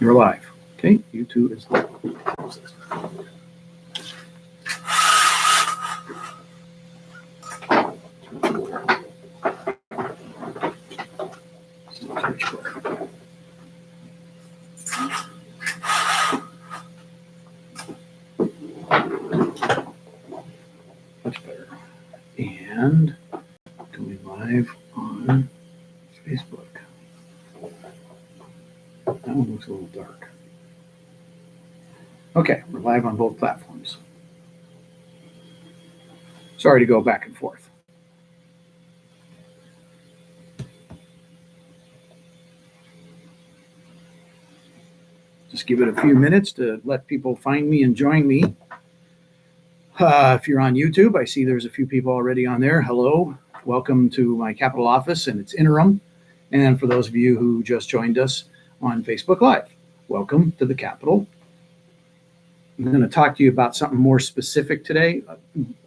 You're live. Okay, YouTube is live. Much better. And going live on Facebook. That one looks a little dark. Okay, we're live on both platforms. Sorry to go back and forth. Just give it a few minutes to let people find me and join me. If you're on YouTube, I see there's a few people already on there. Hello, welcome to my Capitol office and its interim. And for those of you who just joined us on Facebook Live, welcome to the Capitol. I'm going to talk to you about something more specific today.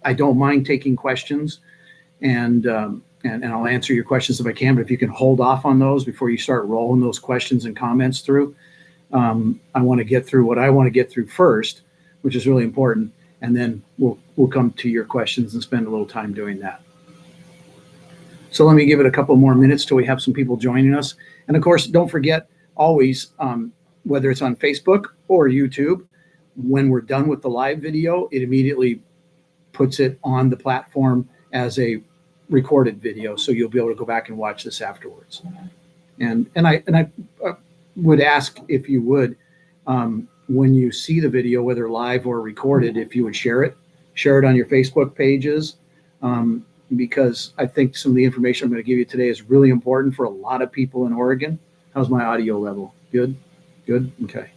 I don't mind taking questions, and I'll answer your questions if I can, but if you can hold off on those before you start rolling those questions and comments through. I want to get through what I want to get through first, which is really important, and then we'll come to your questions and spend a little time doing that. So let me give it a couple more minutes till we have some people joining us. And of course, don't forget always, whether it's on Facebook or YouTube, when we're done with the live video, it immediately puts it on the platform as a recorded video, so you'll be able to go back and watch this afterwards. And I would ask if you would, when you see the video, whether live or recorded, if you would share it on your Facebook pages, because I think some of the information I'm going to give you today is really important for a lot of people in Oregon. How's my audio level? Good? Okay.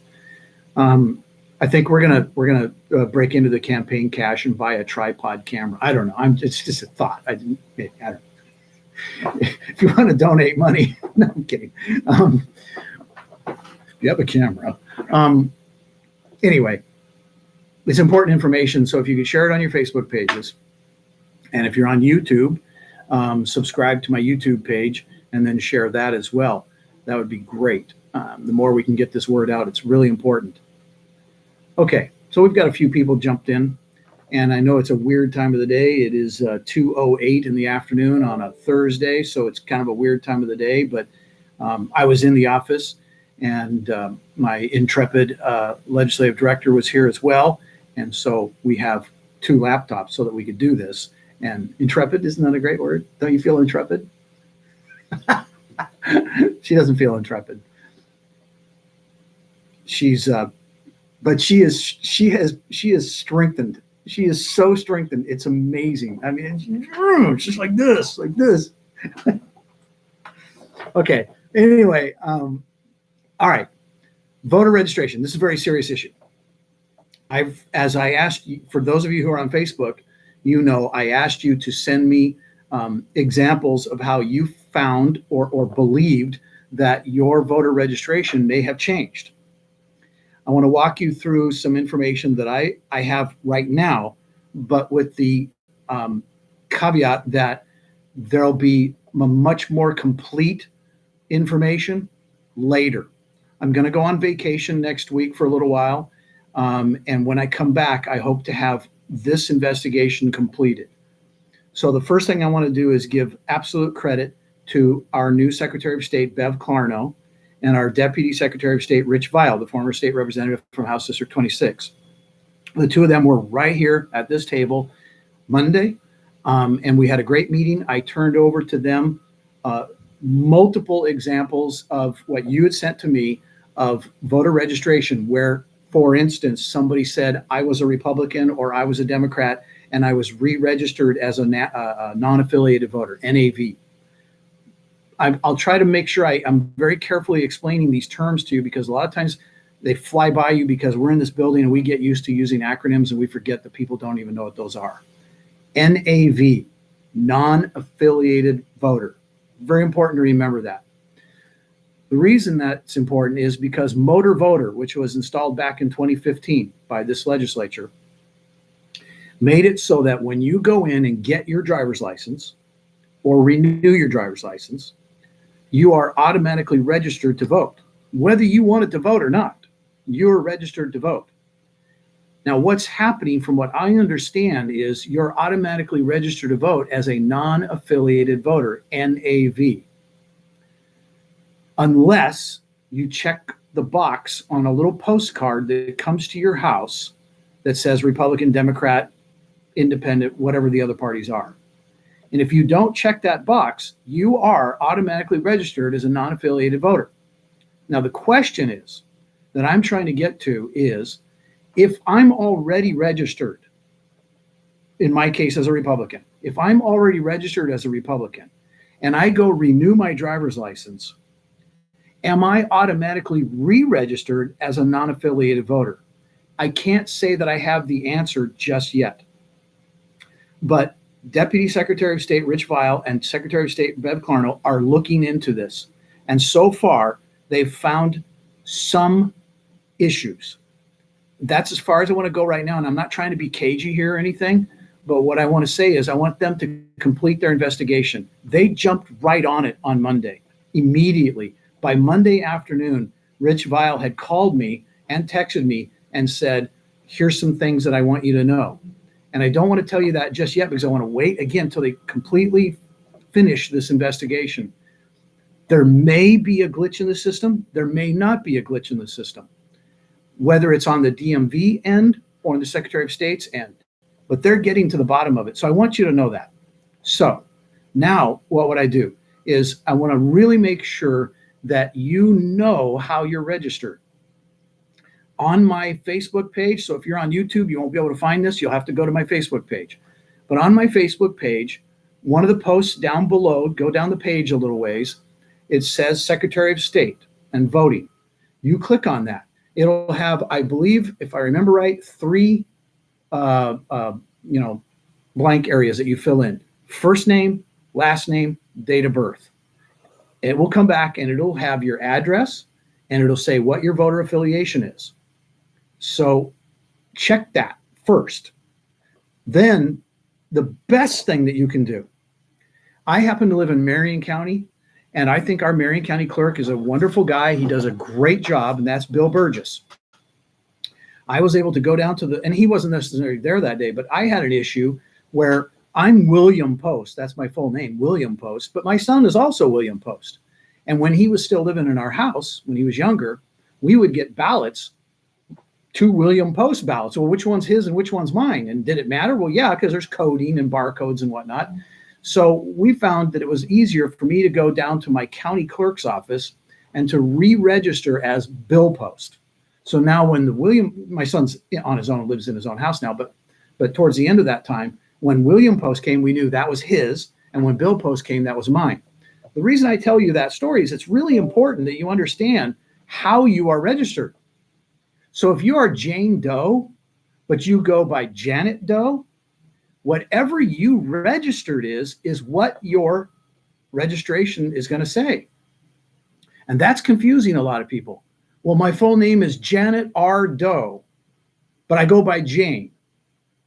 I think we're gonna break into the campaign cache and buy a tripod camera. I don't know. It's just a thought. I don't know. If you want to donate money, no, I'm kidding. You have a camera. Anyway, it's important information. So if you can share it on your Facebook pages, and if you're on YouTube, subscribe to my YouTube page and then share that as well. That would be great. The more we can get this word out, it's really important. Okay, so we've got a few people jumped in, and I know it's a weird time of the day. It is 2:08 in the afternoon on a Thursday, so it's kind of a weird time of the day, but I was in the office, and my intrepid legislative director was here as well, and so we have two laptops so that we could do this. And intrepid, isn't that a great word? Don't you feel intrepid? She doesn't feel intrepid. But she is strengthened. She is so strengthened. It's amazing. I mean, it's just like this. Okay. Anyway, all right. Voter registration. This is a very serious issue. As I asked you, for those of you who are on Facebook, I asked you to send me examples of how you found or believed that your voter registration may have changed. I want to walk you through some information that I have right now, but with the caveat that there'll be much more complete information later. I'm going to go on vacation next week for a little while, and when I come back, I hope to have this investigation completed. So the first thing I want to do is give absolute credit to our new Secretary of State, Bev Clarno, and our Deputy Secretary of State, Rich Vial, the former state representative from House District 26. The two of them were right here at this table Monday, and we had a great meeting. I turned over to them multiple examples of what you had sent to me of voter registration, where, for instance, somebody said I was a Republican or I was a Democrat, and I was re-registered as a non-affiliated voter, NAV. I'll try to make sure I'm very carefully explaining these terms to you, because a lot of times they fly by you because we're in this building and we get used to using acronyms and we forget that people don't even know what those are. NAV, non-affiliated voter. Very important to remember that. The reason that's important is because Motor Voter, which was installed back in 2015 by this legislature, made it so that when you go in and get your driver's license or renew your driver's license, you are automatically registered to vote. whether you wanted to vote or not. You're registered to vote. Now, what's happening from what I understand is you're automatically registered to vote as a non-affiliated voter, NAV, unless you check the box on a little postcard that comes to your house that says Republican, Democrat, Independent, whatever the other parties are. And if you don't check that box, you are automatically registered as a non-affiliated voter. Now, the question is that I'm trying to get to is, if I'm already registered, in my case as a Republican, if I'm already registered as a Republican and I go renew my driver's license, am I automatically re-registered as a non-affiliated voter? I can't say that I have the answer just yet. But Deputy Secretary of State Rich Vial and Secretary of State Bev Clarno are looking into this. And so far, they've found some issues. That's as far as I want to go right now. And I'm not trying to be cagey here or anything, but what I want to say is I want them to complete their investigation. They jumped right on it on Monday, immediately. By Monday afternoon, Rich Vial had called me and texted me and said, here's some things that I want you to know. And I don't want to tell you that just yet because I want to wait again until they completely finish this investigation. There may be a glitch in the system. There may not be a glitch in the system, whether it's on the DMV end or on the Secretary of State's end. But they're getting to the bottom of it. So I want you to know that. So now what would I do is I want to really make sure that you know how you're registered. On my Facebook page, so if you're on YouTube, you won't be able to find this. You'll have to go to my Facebook page. But on my Facebook page, one of the posts down below, go down the page a little ways, it says Secretary of State and voting. You click on that. It'll have, I believe, if I remember right, 3 blank areas that you fill in. First name, last name, date of birth. It will come back and it'll have your address and it'll say what your voter affiliation is. So check that first. Then the best thing that you can do, I happen to live in Marion County, and I think our Marion County clerk is a wonderful guy. He does a great job, and that's Bill Burgess. I was able to go down to and he wasn't necessarily there that day, but I had an issue where I'm William Post. That's my full name, William Post, but my son is also William Post. And when he was still living in our house, when he was younger, we would get ballots, 2 William Post ballots. Well, which one's his and which one's mine? And did it matter? Well, yeah, because there's coding and barcodes and whatnot. So we found that it was easier for me to go down to my county clerk's office and to re-register as Bill Post. So now when my son's on his own, lives in his own house now, but towards the end of that time, when William Post came, we knew that was his. And when Bill Post came, that was mine. The reason I tell you that story is it's really important that you understand how you are registered. So if you are Jane Doe, but you go by Janet Doe, whatever you registered is what your registration is going to say. And that's confusing a lot of people. Well, my full name is Janet R. Doe, but I go by Jane.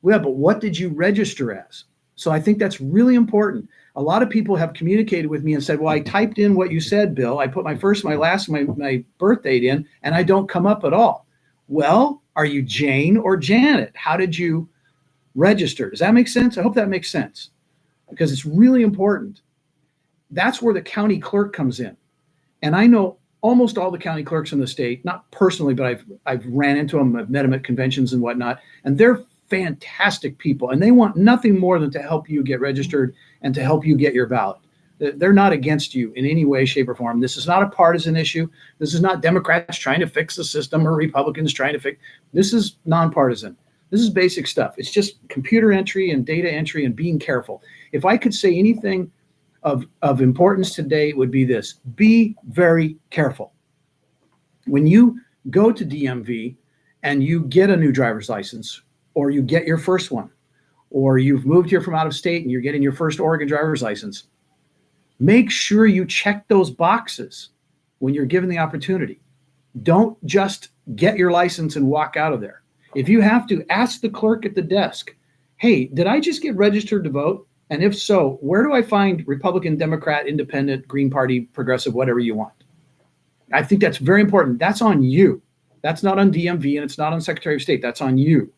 Well, but what did you register as? So I think that's really important. A lot of people have communicated with me and said, well, I typed in what you said, Bill. I put my first, my last, my birth date in, and I don't come up at all. Well, are you Jane or Janet? How did you register? Does that make sense? I hope that makes sense because it's really important. That's where the county clerk comes in. And I know almost all the county clerks in the state, not personally, but I've ran into them, I've met them at conventions and whatnot, and they're fantastic people. And they want nothing more than to help you get registered and to help you get your ballot. They're not against you in any way, shape, or form. This is not a partisan issue. This is not Democrats trying to fix the system or Republicans trying to fix. This is nonpartisan. This is basic stuff. It's just computer entry and data entry and being careful. If I could say anything of importance today, it would be this. Be very careful. When you go to DMV and you get a new driver's license, or you get your first one, or you've moved here from out of state and you're getting your first Oregon driver's license, make sure you check those boxes when you're given the opportunity. Don't just get your license and walk out of there. If you have to, ask the clerk at the desk, hey, did I just get registered to vote? And if so, where do I find Republican, Democrat, Independent, Green Party, Progressive, whatever you want? I think that's very important. That's on you. That's not on DMV and it's not on Secretary of State. That's on you.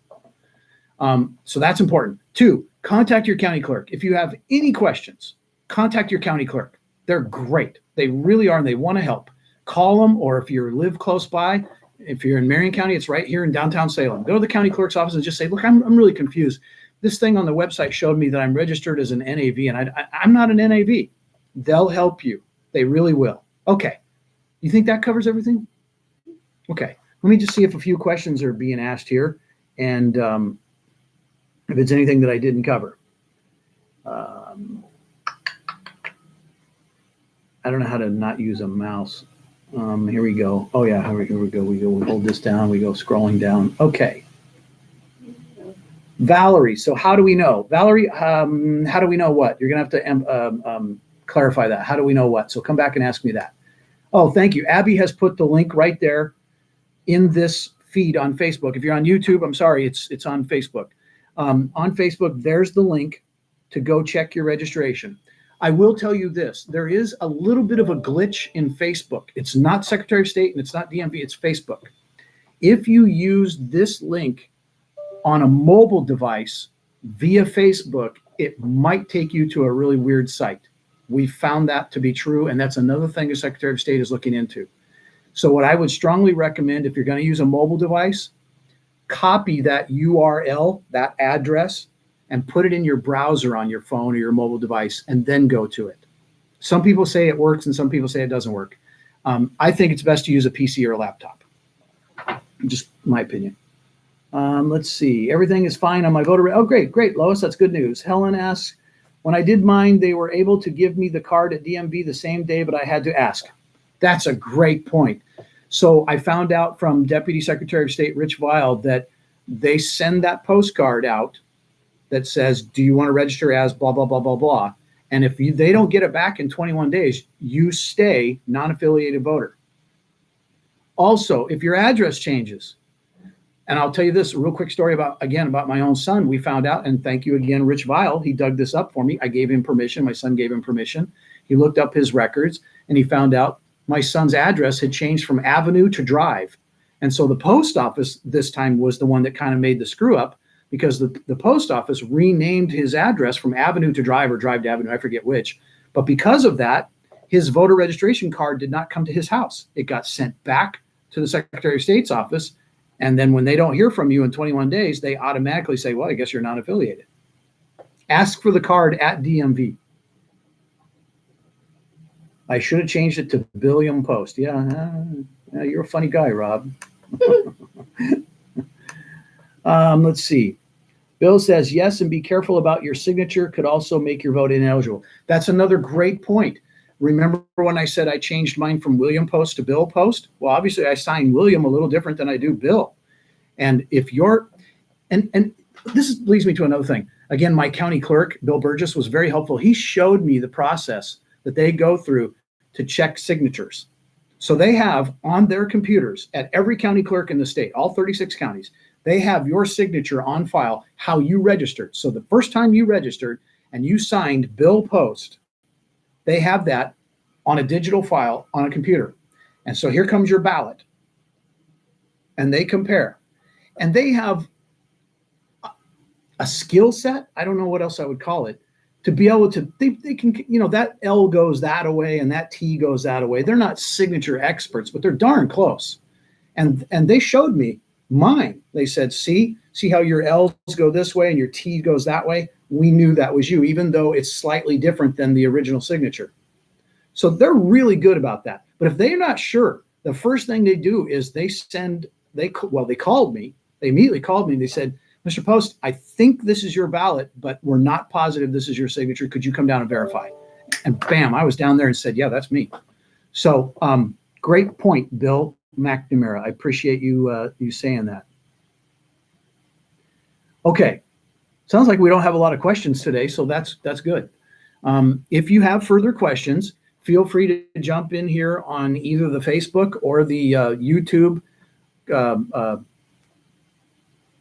So that's important. 2, contact your county clerk. If you have any questions, contact your county clerk. They're great. They really are, and they want to help. Call them, or if you live close by, if you're in Marion County, it's right here in downtown Salem. Go to the county clerk's office and just say, look, I'm really confused. This thing on the website showed me that I'm registered as an NAV, and I'm not an NAV. They'll help you. They really will. Okay. You think that covers everything? Okay. Let me just see if a few questions are being asked here, and if it's anything that I didn't cover. I don't know how to not use a mouse. Here we go. Oh yeah, here we go. We hold this down. We go scrolling down. Okay. Valerie. So how do we know? Valerie, how do we know what? You're going to have to clarify that. How do we know what? So come back and ask me that. Oh, thank you. Abby has put the link right there in this feed on Facebook. If you're on YouTube, I'm sorry, it's on Facebook. On Facebook, there's the link to go check your registration. I will tell you this, there is a little bit of a glitch in Facebook. It's not Secretary of State and it's not DMV, it's Facebook. If you use this link on a mobile device via Facebook, it might take you to a really weird site. We found that to be true, and that's another thing the Secretary of State is looking into. So what I would strongly recommend, if you're going to use a mobile device, copy that URL, that address, and put it in your browser on your phone or your mobile device, and then go to it. Some people say it works, and some people say it doesn't work. I think it's best to use a PC or a laptop. Just my opinion. Let's see. Everything is fine on my voter. Oh, great, Lois. That's good news. Helen asks, when I did mine, they were able to give me the card at DMV the same day, but I had to ask. That's a great point. So I found out from Deputy Secretary of State Rich Vial that they send that postcard out that says, do you want to register as blah, blah, blah, blah, blah. And if they don't get it back in 21 days, you stay non-affiliated voter. Also, if your address changes, and I'll tell you this, a real quick story about my own son. We found out, and thank you again, Rich Vial. He dug this up for me. I gave him permission. My son gave him permission. He looked up his records, and he found out my son's address had changed from Avenue to Drive. And so the post office this time was the one that kind of made the screw up, because the post office renamed his address from Avenue to Drive or Drive to Avenue, I forget which. But because of that, his voter registration card did not come to his house. It got sent back to the Secretary of State's office. And then when they don't hear from you in 21 days, they automatically say, well, I guess you're not affiliated. Ask for the card at DMV. I should have changed it to Billiam Post. Yeah, you're a funny guy, Rob. Let's see. Bill says, yes, and be careful about your signature. Could also make your vote ineligible. That's another great point. Remember when I said I changed mine from William Post to Bill Post? Well, obviously I signed William a little different than I do Bill. And if you're, and this leads me to another thing. Again, my county clerk, Bill Burgess, was very helpful. He showed me the process that they go through to check signatures. So they have on their computers at every county clerk in the state, all 36 counties, they have your signature on file, how you registered. So the first time you registered and you signed Bill Post, they have that on a digital file on a computer. And so here comes your ballot. And they compare. And they have a skill set, I don't know what else I would call it, to be able to, they can, that L goes that way and that T goes that way. They're not signature experts, but they're darn close. And they showed me mine. They said, see how your L's go this way and your T goes that way? We knew that was you, even though it's slightly different than the original signature. So they're really good about that. But if they're not sure, the first thing they do is they called me. They immediately called me and they said, Mr. Post, I think this is your ballot, but we're not positive this is your signature. Could you come down and verify? And bam, I was down there and said, yeah, that's me. So great point, Bill McNamara. I appreciate you saying that. Okay. Sounds like we don't have a lot of questions today, so that's good. If you have further questions, feel free to jump in here on either the Facebook or the YouTube,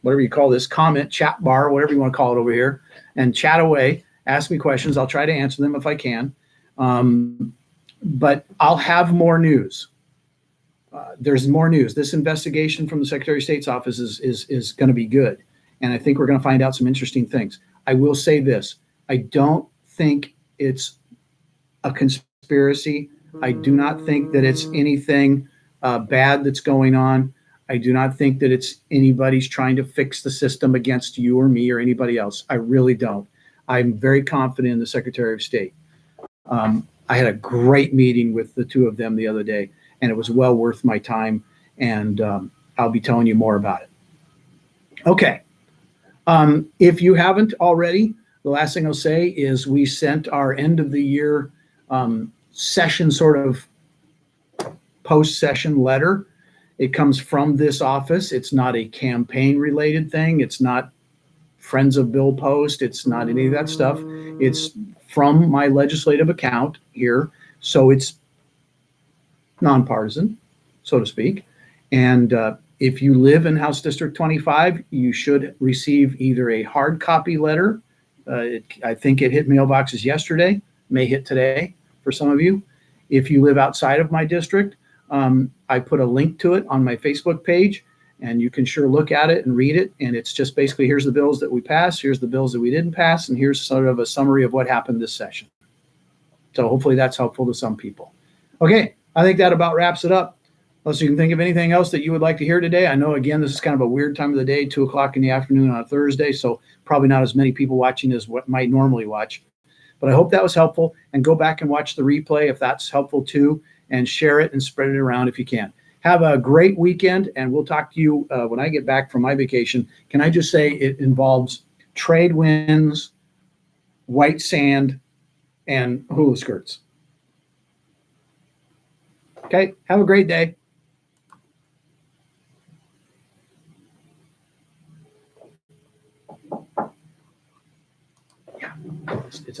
whatever you call this, comment, chat bar, whatever you want to call it over here, and chat away. Ask me questions. I'll try to answer them if I can. But I'll have more news. there's more news. This investigation from the Secretary of State's office is going to be good. And I think we're going to find out some interesting things. I will say this. I don't think it's a conspiracy. I do not think that it's anything bad that's going on. I do not think that it's anybody's trying to fix the system against you or me or anybody else. I really don't. I'm very confident in the Secretary of State. I had a great meeting with the two of them the other day, and it was well worth my time. And I'll be telling you more about it. Okay. If you haven't already, the last thing I'll say is we sent our end of the year session sort of post-session letter. It comes from this office. It's not a campaign related thing. It's not Friends of Bill Post. It's not any of that stuff. It's from my legislative account here. So it's nonpartisan, so to speak. And if you live in House District 25, you should receive either a hard copy letter. I think it hit mailboxes yesterday, may hit today for some of you. If you live outside of my district, I put a link to it on my Facebook page, and you can sure look at it and read it. And it's just basically, here's the bills that we passed, here's the bills that we didn't pass, and here's sort of a summary of what happened this session. So hopefully that's helpful to some people. Okay, I think that about wraps it up. Unless you can think of anything else that you would like to hear today. I know, again, this is kind of a weird time of the day, 2 o'clock in the afternoon on a Thursday, so probably not as many people watching as what might normally watch. But I hope that was helpful, and go back and watch the replay if that's helpful too, and share it and spread it around if you can. Have a great weekend, and we'll talk to you when I get back from my vacation. Can I just say it involves trade winds, white sand, and hula skirts. Okay, have a great day. Yeah, it's off.